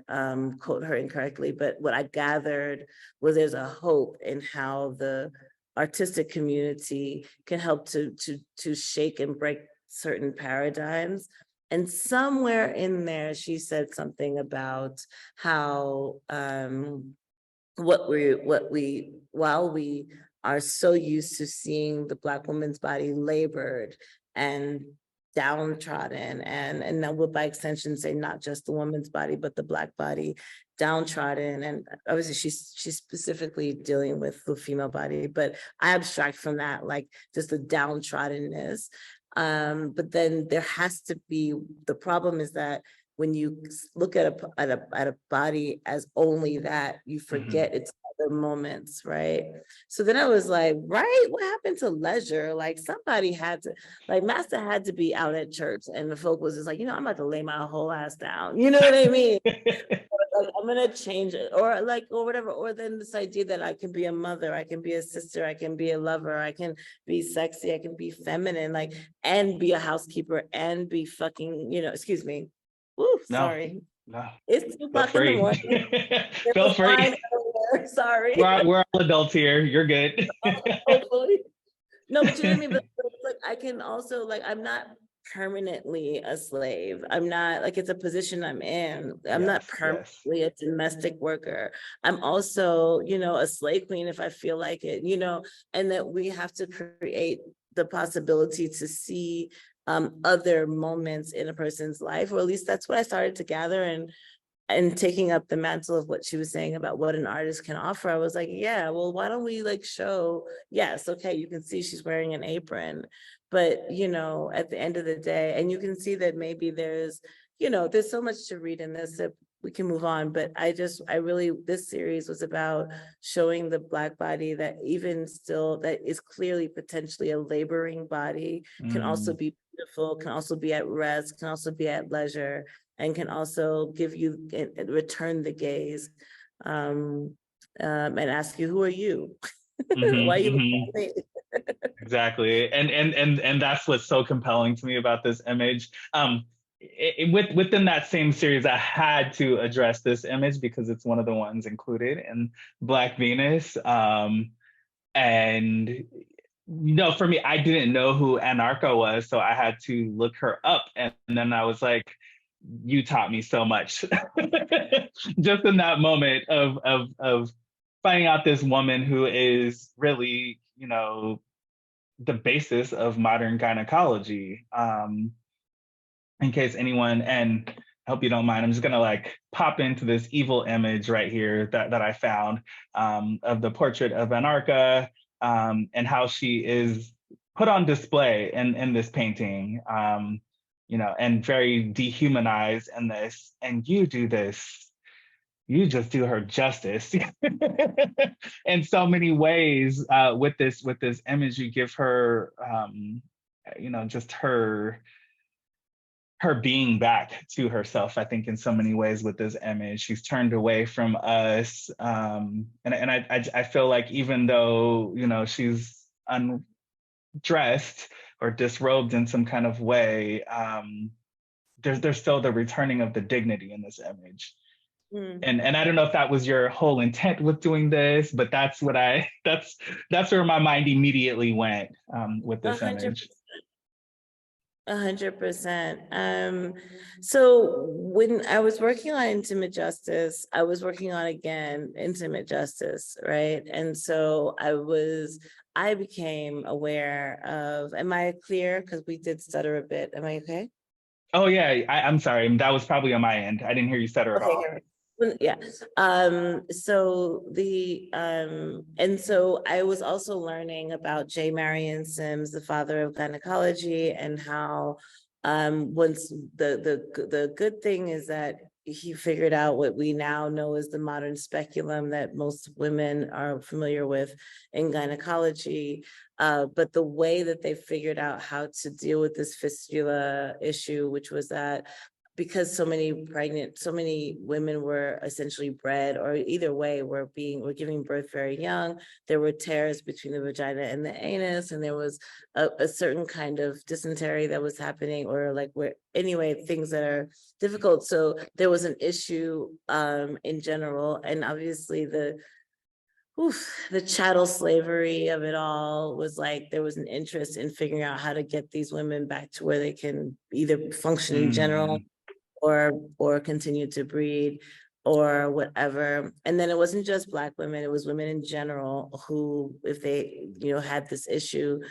quote her incorrectly, but what I gathered was there's a hope in how the artistic community can help to shake and break certain paradigms. And somewhere in there, she said something about how while we are so used to seeing the Black woman's body labored and downtrodden, and now will by extension say not just the woman's body, but the Black body downtrodden. And obviously she's specifically dealing with the female body, but I abstract from that, like just the downtroddenness. But then there has to be, the problem is that when you look at a body as only that, you forget its other moments, right? So then I was like, right, what happened to leisure? Like somebody had to, like Master had to be out at church, and the folk was just like, I'm about to lay my whole ass down. You know what I mean? Like, I'm gonna change it, or whatever. Or then this idea that I can be a mother, I can be a sister, I can be a lover, I can be sexy, I can be feminine, like, and be a housekeeper and be fucking, excuse me. Woo, No, sorry. no, It's 2 feel o'clock in the free. morning. It Feel was free. fine earlier. Sorry. We're all adults here. You're good. Hopefully. No, but you know what I mean? But like, I can also, like, I'm not permanently a slave. I'm not, like, it's a position I'm in. I'm not Yes, yes. permanently a domestic worker. I'm also, you know, a slave queen if I feel like it, you know, and that we have to create the possibility to see other moments in a person's life, or at least that's what I started to gather. And taking up the mantle of what she was saying about what an artist can offer, I was like, yeah, well, why don't we like show, yes, okay, you can see she's wearing an apron, but you know, at the end of the day, and you can see that maybe there's, you know, there's so much to read in this that we can move on, but I really, this series was about showing the Black body that even still, that is clearly potentially a laboring body, can also be beautiful, can also be at rest, can also be at leisure, and can also give you, return the gaze, and ask you, who are you? Why you looking at me? Exactly. And that's what's so compelling to me about this image. Within that same series, I had to address this image because it's one of the ones included in Black Venus. And you know, for me, I didn't know who Anarcha was, so I had to look her up. And then I was like, you taught me so much. Just in that moment of finding out this woman who is really, you know, the basis of modern gynecology. In case anyone, and I hope you don't mind, I'm just gonna like pop into this evil image right here that I found, of the portrait of Anarcha, and how she is put on display in this painting, you know, and very dehumanized in this. And you do this, you just do her justice in so many ways, with this image. You give her, you know, just her being back to herself, I think, in so many ways with this image. She's turned away from us. And I feel like even though, you know, she's undressed or disrobed in some kind of way, there's still the returning of the dignity in this image. And I don't know if that was your whole intent with doing this, but that's what that's where my mind immediately went, with this image. 100%. So when I was working on intimate justice, I was working on, again, intimate justice, right? And so I became aware of, am I clear? Because we did stutter a bit. Am I okay? Oh yeah, I'm sorry. That was probably on my end. I didn't hear you stutter at Okay, all. yeah. And so I was also learning about J. Marion Sims, the father of gynecology, and how once the good thing is that he figured out what we now know as the modern speculum that most women are familiar with in gynecology. But the way that they figured out how to deal with this fistula issue, which was that because so many women were essentially bred, or either way were giving birth very young, there were tears between the vagina and the anus, and there was a certain kind of dysentery that was happening, or like things that are difficult. So there was an issue in general, and obviously the chattel slavery of it all was like, there was an interest in figuring out how to get these women back to where they can either function in general, or continue to breed, or whatever. And then it wasn't just Black women, it was women in general who, if they, you know, had this issue.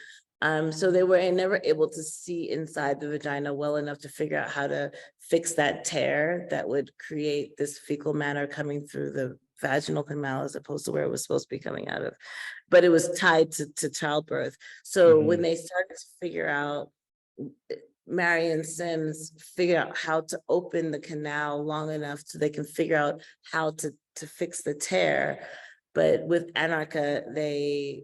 So they were never able to see inside the vagina well enough to figure out how to fix that tear that would create this fecal matter coming through the vaginal canal as opposed to where it was supposed to be coming out of. But it was tied to childbirth. So when they started to figure out, Marion Sims figure out how to open the canal long enough so they can figure out how to fix the tear. But with Anarcha, they,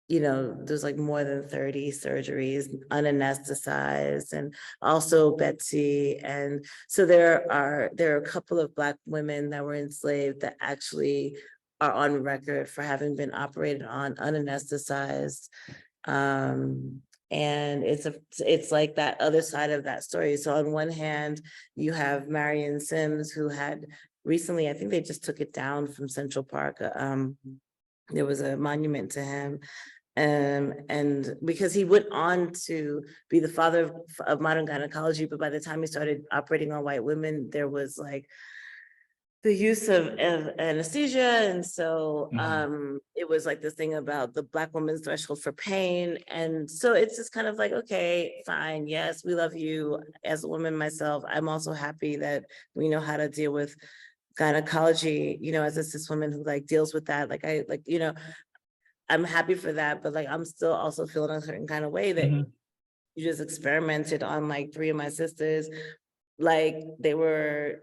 you know, there's like more than 30 surgeries, unanesthetized, and also Betsy. And so there are a couple of Black women that were enslaved that actually are on record for having been operated on unanesthetized. And it's like that other side of that story. So on one hand, you have Marion Sims, who had recently, I think they just took it down from Central Park. There was a monument to him. And because he went on to be the father of modern gynecology, but by the time he started operating on white women, there was like the use of anesthesia. And so it was like this thing about the Black woman's threshold for pain. And so it's just kind of like, okay, fine. Yes, we love you. As a woman myself, I'm also happy that we know how to deal with gynecology, you know, as a cis woman who like deals with that. Like you know, I'm happy for that, but like, I'm still also feeling a certain kind of way that you just experimented on like 3 of my sisters. Like they were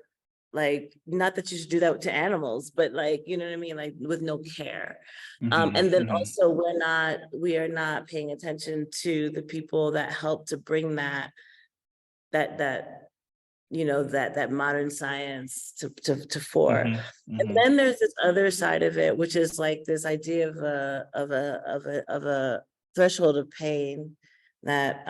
like, not that you should do that to animals, but like, you know what I mean? Like with no care. And then also we are not paying attention to the people that help to bring that you know, that modern science to fore. And then there's this other side of it, which is like this idea of a threshold of pain that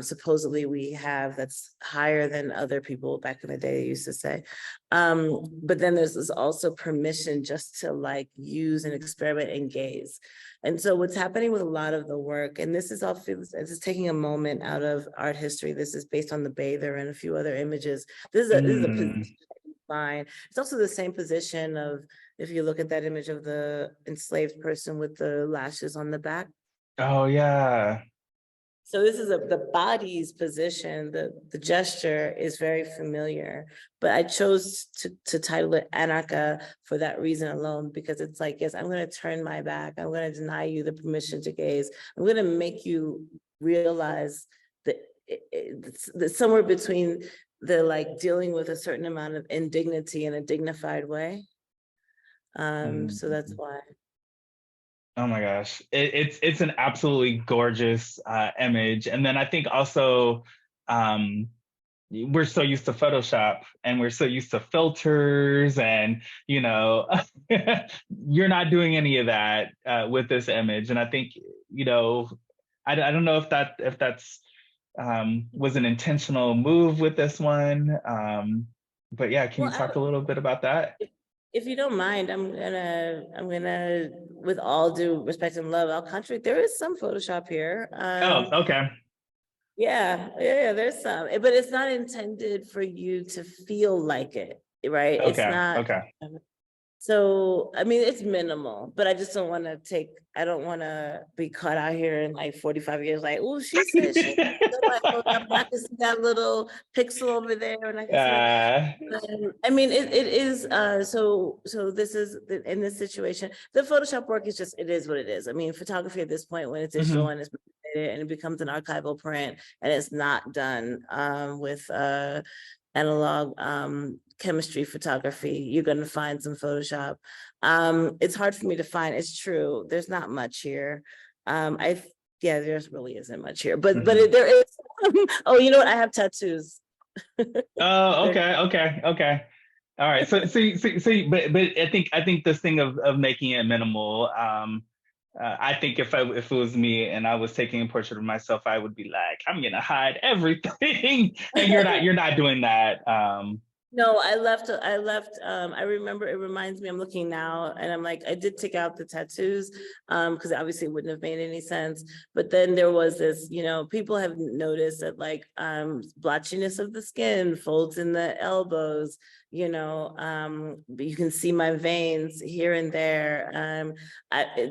supposedly we have that's higher than other people back in the day used to say. But then there's this also permission just to like use and experiment and gaze. And so what's happening with a lot of the work, and this is all, this is taking a moment out of art history. This is based on the bather and a few other images. This is a position fine. It's also the same position of, if you look at that image of the enslaved person with the lashes on the back. Oh yeah. So this is the body's position, the gesture is very familiar, but I chose to title it Anarcha for that reason alone, because it's like, yes, I'm going to turn my back. I'm going to deny you the permission to gaze. I'm going to make you realize that somewhere between the like dealing with a certain amount of indignity in a dignified way. So that's why. Oh my gosh, it's an absolutely gorgeous image. And then I think also we're so used to Photoshop and we're so used to filters, and you know, you're not doing any of that with this image. And I think, you know, I don't know if that's was an intentional move with this one. But yeah, can you talk a little bit about that? If you don't mind, I'm gonna, with all due respect and love, I'll contradict. There is some Photoshop here. Oh, okay. Yeah, there's some, but it's not intended for you to feel like it, right? It's Okay, not. okay. So, I mean, it's minimal, but I just don't want to I don't want to be caught out here in like 45 years, like, oh, she said she, like, oh, I can see that little pixel over there, and I can see that. I mean, it is, so this is, in this situation, the Photoshop work is just, it is what it is. I mean, photography at this point, when it's digital and it's and it becomes an archival print, and it's not done with analog chemistry photography, you're going to find some Photoshop. It's hard for me to find. It's true. There's not much here. Yeah, there really isn't much here, but there is. Oh, you know what? I have tattoos. Oh, okay. All right. So, but I think this thing of making it minimal. I think if it was me and I was taking a portrait of myself, I would be like, I'm gonna hide everything, and you're not doing that. No, I left, I remember, it reminds me, I'm looking now and I'm like, I did take out the tattoos, because obviously it wouldn't have made any sense. But then there was this, you know, people have noticed that like blotchiness of the skin, folds in the elbows, you know, you can see my veins here and there.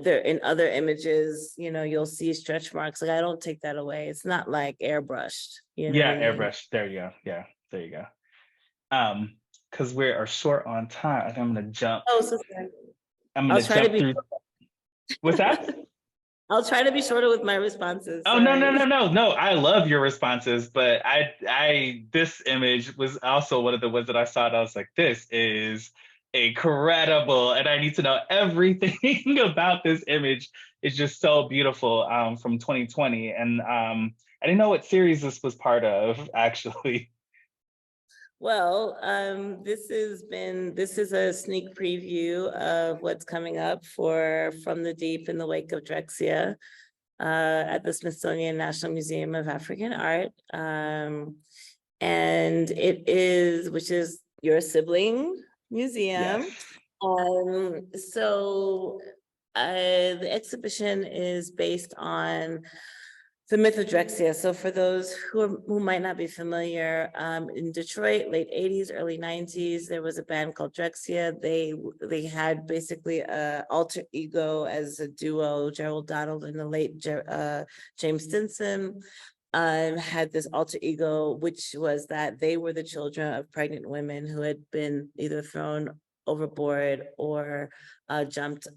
There in other images, you know, you'll see stretch marks. Like I don't take that away. It's not like airbrushed, you know. Yeah, airbrush. There you go. Yeah, there you go. Because we are short on time, I think I'm gonna jump. Oh, so sorry. I'm gonna jump through. What's that? I'll try to be shorter with my responses. Oh, no. I love your responses, but this image was also one of the ones that I saw and I was like, this is incredible. And I need to know everything about this image. It's just so beautiful, from 2020. And I didn't know what series this was part of, actually. Well, this is a sneak preview of what's coming up for From the Deep in the Wake of Drexciya at the Smithsonian National Museum of African Art. And it is, which is your sibling, Museum. Yes. So the exhibition is based on the myth of Drexia. So for those who might not be familiar, in Detroit, late 80s, early 90s, there was a band called Drexia. They had basically a alter ego as a duo, Gerald Donald and the late James Stinson. Had this alter ego, which was that they were the children of pregnant women who had been either thrown overboard or jumped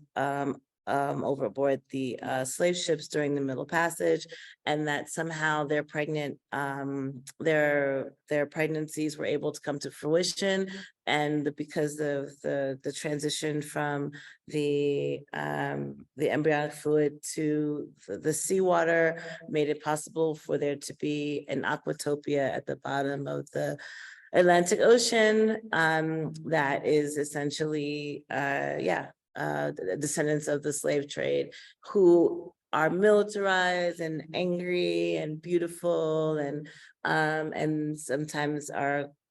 overboard the slave ships during the Middle Passage, and that somehow their pregnancies were able to come to fruition, and because of the transition from the embryonic fluid to the seawater made it possible for there to be an aquatopia at the bottom of the Atlantic Ocean, that is essentially, the descendants of the slave trade who are militarized and angry and beautiful, and sometimes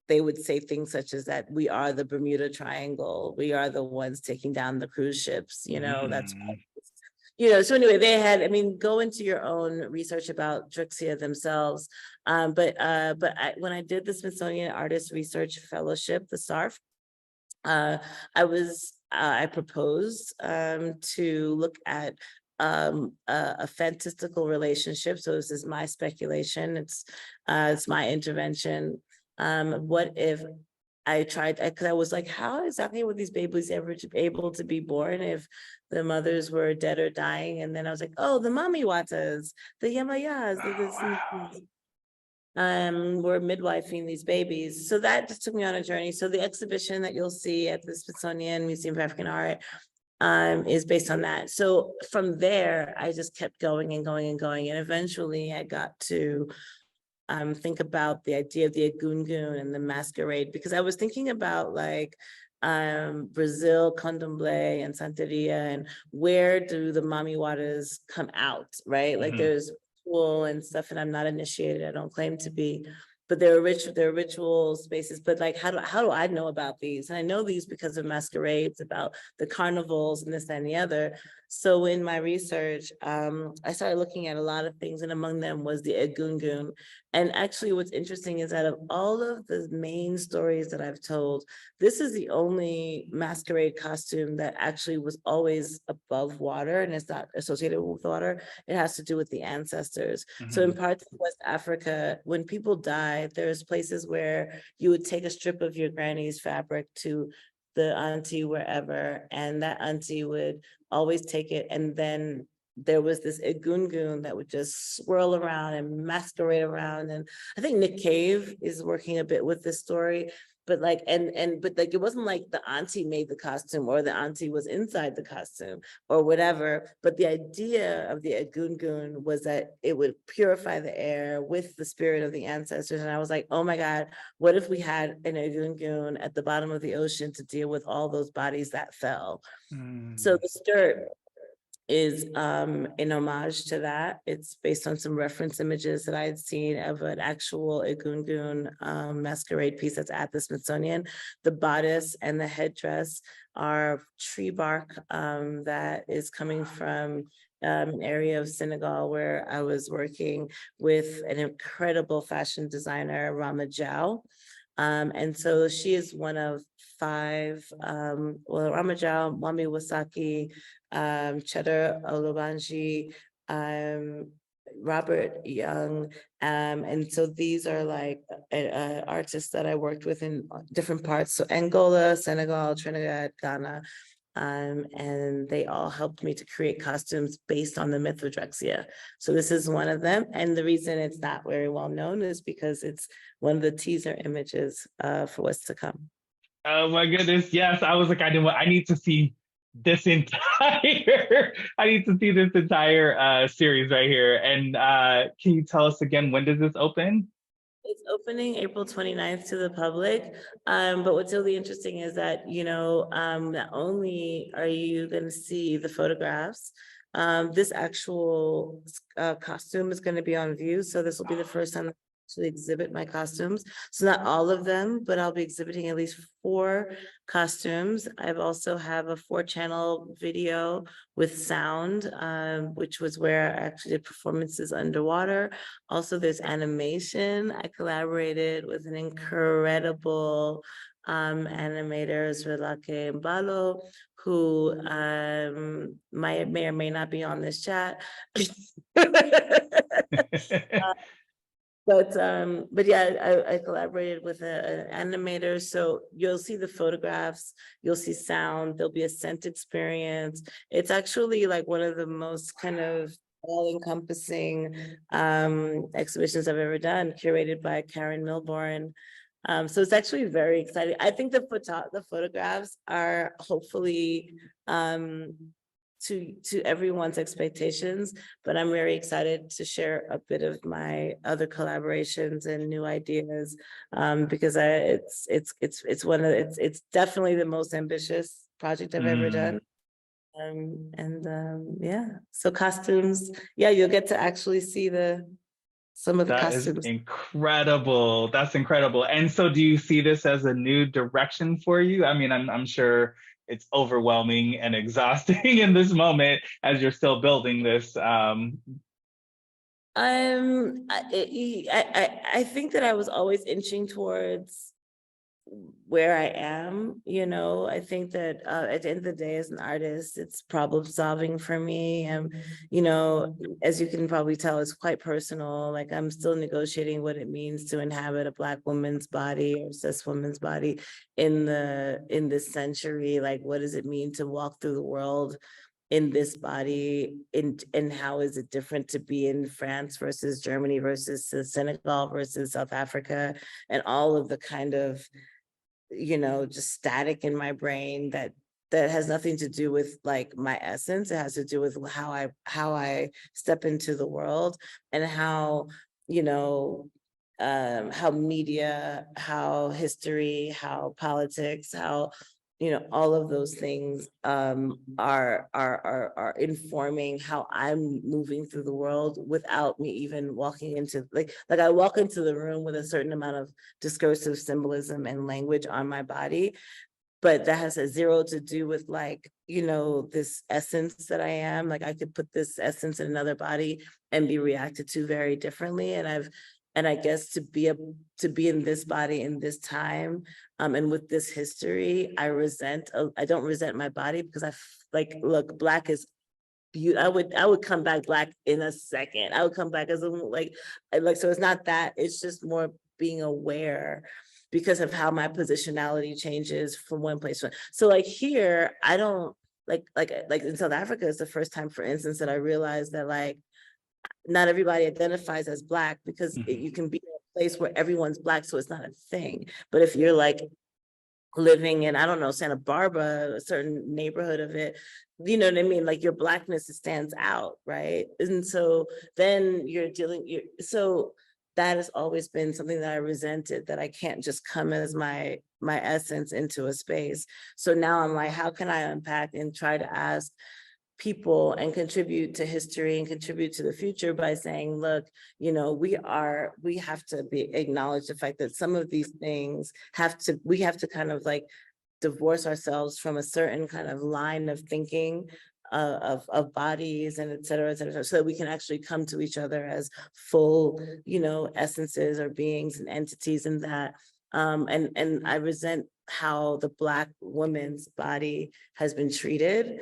they would say things such as that we are the Bermuda Triangle, we are the ones taking down the cruise ships, that's so anyway, they had, I mean, go into your own research about Drixia themselves. When I did the Smithsonian Artist Research Fellowship, the SARF, I proposed to look at a fantastical relationship. So this is my speculation. It's my intervention. What if I tried, because I was like, how exactly were these babies ever able to be born if the mothers were dead or dying? And then I was like, oh, the mami watas, the yamayas, were midwifing these babies. So that just took me on a journey. So the exhibition that you'll see at the Smithsonian Museum of African Art is based on that. So from there, I just kept going and going and going. And eventually I got to think about the idea of the egungun and the masquerade, because I was thinking about like Brazil, Candomblé, and Santeria, and where do the mami waters come out, right? Like there's ritual and stuff, and I'm not initiated, I don't claim to be, but there are ritual spaces. But like, how do I know about these? And I know these because of masquerades, about the carnivals and this, that, and the other. So in my research, I started looking at a lot of things, and among them was the egungun. And actually what's interesting is that of all of the main stories that I've told, this is the only masquerade costume that actually was always above water and it's not associated with water. It has to do with the ancestors. So in parts of West Africa, when people die, there's places where you would take a strip of your granny's fabric to the auntie wherever, and that auntie would always take it, and then there was this egungun that would just swirl around and masquerade around. And I think Nick Cave is working a bit with this story, but like, but like, it wasn't like the auntie made the costume or the auntie was inside the costume or whatever. But the idea of the egungun was that it would purify the air with the spirit of the ancestors. And I was like, oh my God, what if we had an egungun at the bottom of the ocean to deal with all those bodies that fell? So the skirt is in homage to that. It's based on some reference images that I had seen of an actual egungun masquerade piece that's at the Smithsonian. The bodice and the headdress are tree bark that is coming from an area of Senegal where I was working with an incredible fashion designer, Rama Jao. And so she is one of 5, Rama Jao, Mami Wasaki, Cheddar Olubanji, Robert Young. And so these are like artists that I worked with in different parts. So Angola, Senegal, Trinidad, Ghana. And they all helped me to create costumes based on the myth of Drexia. So this is one of them. And the reason it's not very well known is because it's one of the teaser images for what's to come. Oh my goodness. Yes. I was like, I need to see this entire, I need to see this entire series right here. And can you tell us again, when does this open? It's opening April 29th to the public. But what's really interesting is that, not only are you going to see the photographs, this actual costume is going to be on view. So this will be the first time to exhibit my costumes. So not all of them, but I'll be exhibiting at least 4 costumes. I've also have a 4-channel video with sound, which was where I actually did performances underwater. Also, there's animation. I collaborated with an incredible animator, Srilake Mbalo, who may or may not be on this chat. But yeah, I collaborated with an animator, so you'll see the photographs, you'll see sound, there'll be a scent experience. It's actually like one of the most kind of all-encompassing exhibitions I've ever done, curated by Karen Milborn. So it's actually very exciting. I think the photographs are hopefully to everyone's expectations, but I'm very excited to share a bit of my other collaborations and new ideas, because it's definitely the most ambitious project I've ever done. Yeah, so costumes, yeah, you'll get to actually see some of the That is costumes. incredible. That's incredible. And so do you see this as a new direction for you? I mean, I'm sure it's overwhelming and exhausting in this moment as you're still building this. I think that I was always inching towards where I am, I think that at the end of the day, as an artist, it's problem solving for me. And, as you can probably tell, it's quite personal. Like, I'm still negotiating what it means to inhabit a Black woman's body or cis woman's body in this century. Like, what does it mean to walk through the world in this body, and how is it different to be in France versus Germany versus Senegal versus South Africa, and all of the kind of just static in my brain that has nothing to do with like my essence. It has to do with how I step into the world, and how how media, how history, how politics, how all of those things are informing how I'm moving through the world without me even walking into like I walk into the room with a certain amount of discursive symbolism and language on my body, but that has a zero to do with like this essence that I am. Like, I could put this essence in another body and be reacted to very differently. And I guess to be in this body in this time, and with this history, I don't resent my body, because look, Black is beautiful. I would come back Black in a second. I would come back as a so it's not that, it's just more being aware because of how my positionality changes from one place to another. So like here, I don't like in South Africa, it's the first time, for instance, that I realized that like not everybody identifies as Black, because you can be in a place where everyone's Black, so it's not a thing. But if you're like living in, I don't know, Santa Barbara, a certain neighborhood of it, you know what I mean? Like, your Blackness stands out, right? And so then so that has always been something that I resented, that I can't just come as my essence into a space. So now I'm like, how can I unpack and try to ask people and contribute to history and contribute to the future by saying, look, we have to acknowledge the fact that some of these things we have to kind of like divorce ourselves from a certain kind of line of thinking of bodies and et cetera, so that we can actually come to each other as full, essences or beings and entities, and that. And I resent how the Black woman's body has been treated.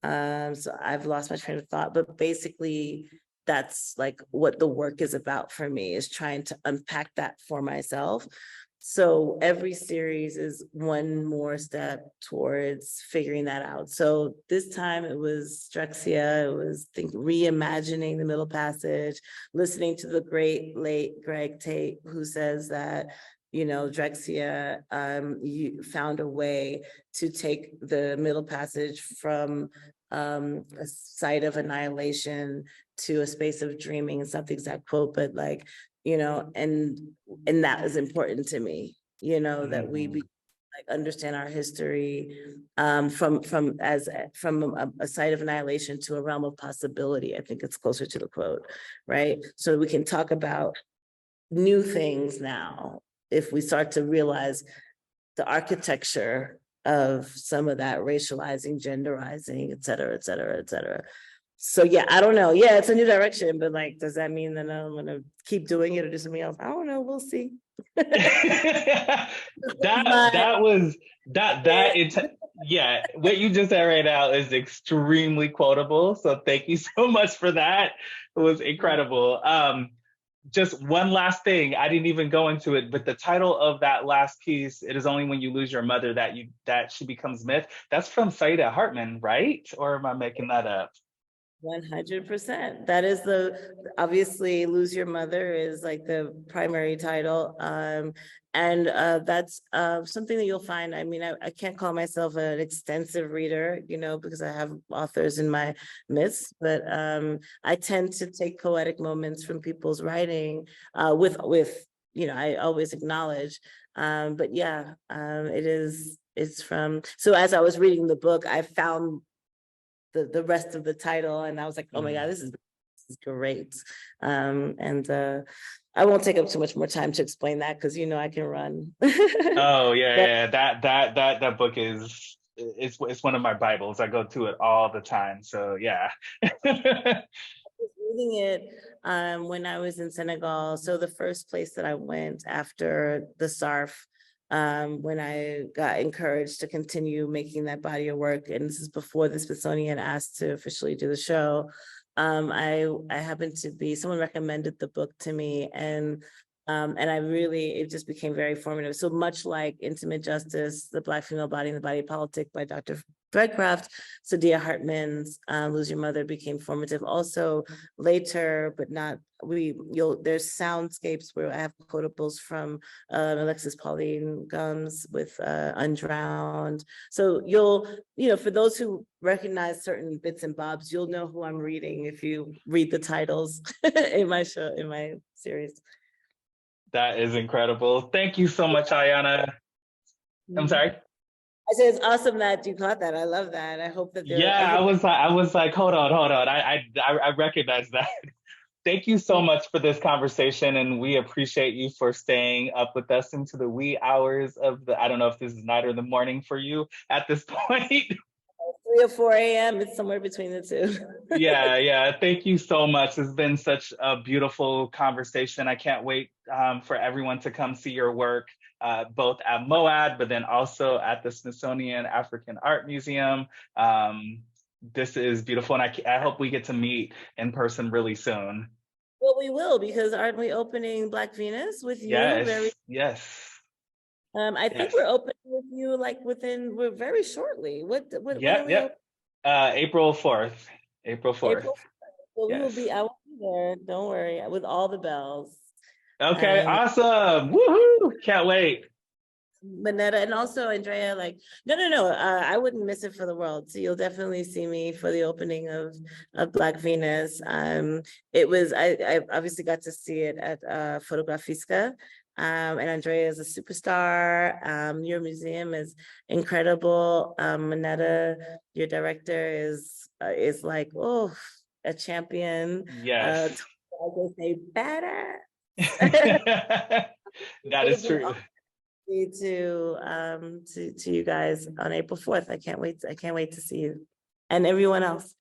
So I've lost my train of thought, but basically that's like what the work is about for me, is trying to unpack that for myself. So every series is one more step towards figuring that out. So this time it was Drexia, it was reimagining the Middle Passage, listening to the great late Greg Tate, who says that Drexia, you found a way to take the Middle Passage from a site of annihilation to a space of dreaming. It's not the exact quote, but like, and that is important to me, that we understand our history from a site of annihilation to a realm of possibility. I think it's closer to the quote, right? So we can talk about new things now if we start to realize the architecture of some of that racializing, genderizing, et cetera, et cetera, et cetera. So yeah, I don't know. Yeah, it's a new direction, but like, does that mean that I'm gonna keep doing it or do something else? I don't know. We'll see. that was yeah, what you just said right now is extremely quotable. So thank you so much for that. It was incredible. Just one last thing, I didn't even go into it, but the title of that last piece, "It is only when you lose your mother that she becomes myth," that's from Saida Hartman, right? Or am I making that up? 100%. That is obviously Lose Your Mother is like the primary title. And that's something that you'll find. I mean, I can't call myself an extensive reader, you know, because I have authors in my midst, but I tend to take poetic moments from people's writing with, you know, I always acknowledge. But yeah, it's from, so as I was reading the book, I found the rest of the title, and I was like, oh my God, this is great. And I won't take up too much more time to explain that because you know I can run. Oh yeah, But yeah. That book is it's one of my Bibles. I go to it all the time. So yeah. was reading it when I was in Senegal. So the first place that I went after the SARF, when I got encouraged to continue making that body of work, and this is before the Smithsonian asked to officially do the show. I happened to be, someone recommended the book to me, and I really, it just became very formative. So much like Intimate Justice, The Black Female Body and the Body Politic by Dr. Threadcraft, Sadia Hartman's Lose Your Mother became formative. Also later, but not, there's soundscapes where I have quotables from Alexis Pauline Gumbs with Undrowned. So you know, for those who recognize certain bits and bobs, you'll know who I'm reading if you read the titles in my show, in my series. That is incredible. Thank you so much, Ayana. I'm sorry. I said it's awesome that you caught that. I love that. I hope that Yeah, I was like, hold on, hold on. I recognize that. Thank you so much for this conversation, and we appreciate you for staying up with us into the wee hours of the, I don't know if this is night or the morning for you at this point. 3 or 4 a.m. It's somewhere between the two. Yeah, yeah. Thank you so much. It's been such a beautiful conversation. I can't wait for everyone to come see your work, both at MOAD, but then also at the Smithsonian African Art Museum. This is beautiful, and I hope we get to meet in person really soon. Well, we will, because aren't we opening Black Venus with you? Yes, yes, I think yes. we're opening with you like we're very shortly. When are Yep, we yep. open? April 4th. April 4th. April. So we will Yes. be, I will be there. Don't worry, with all the bells. Okay, Um, awesome. Woohoo! Can't wait. Manetta, and also Andrea, like, no, I wouldn't miss it for the world. So you'll definitely see me for the opening of Black Venus. It was, I obviously got to see it at Fotografiska. And Andrea is a superstar. Your museum is incredible. Manetta, your director is like, oh, a champion. Yes. I would say better. That is true. To you guys on April 4th. I can't wait to see you and everyone else.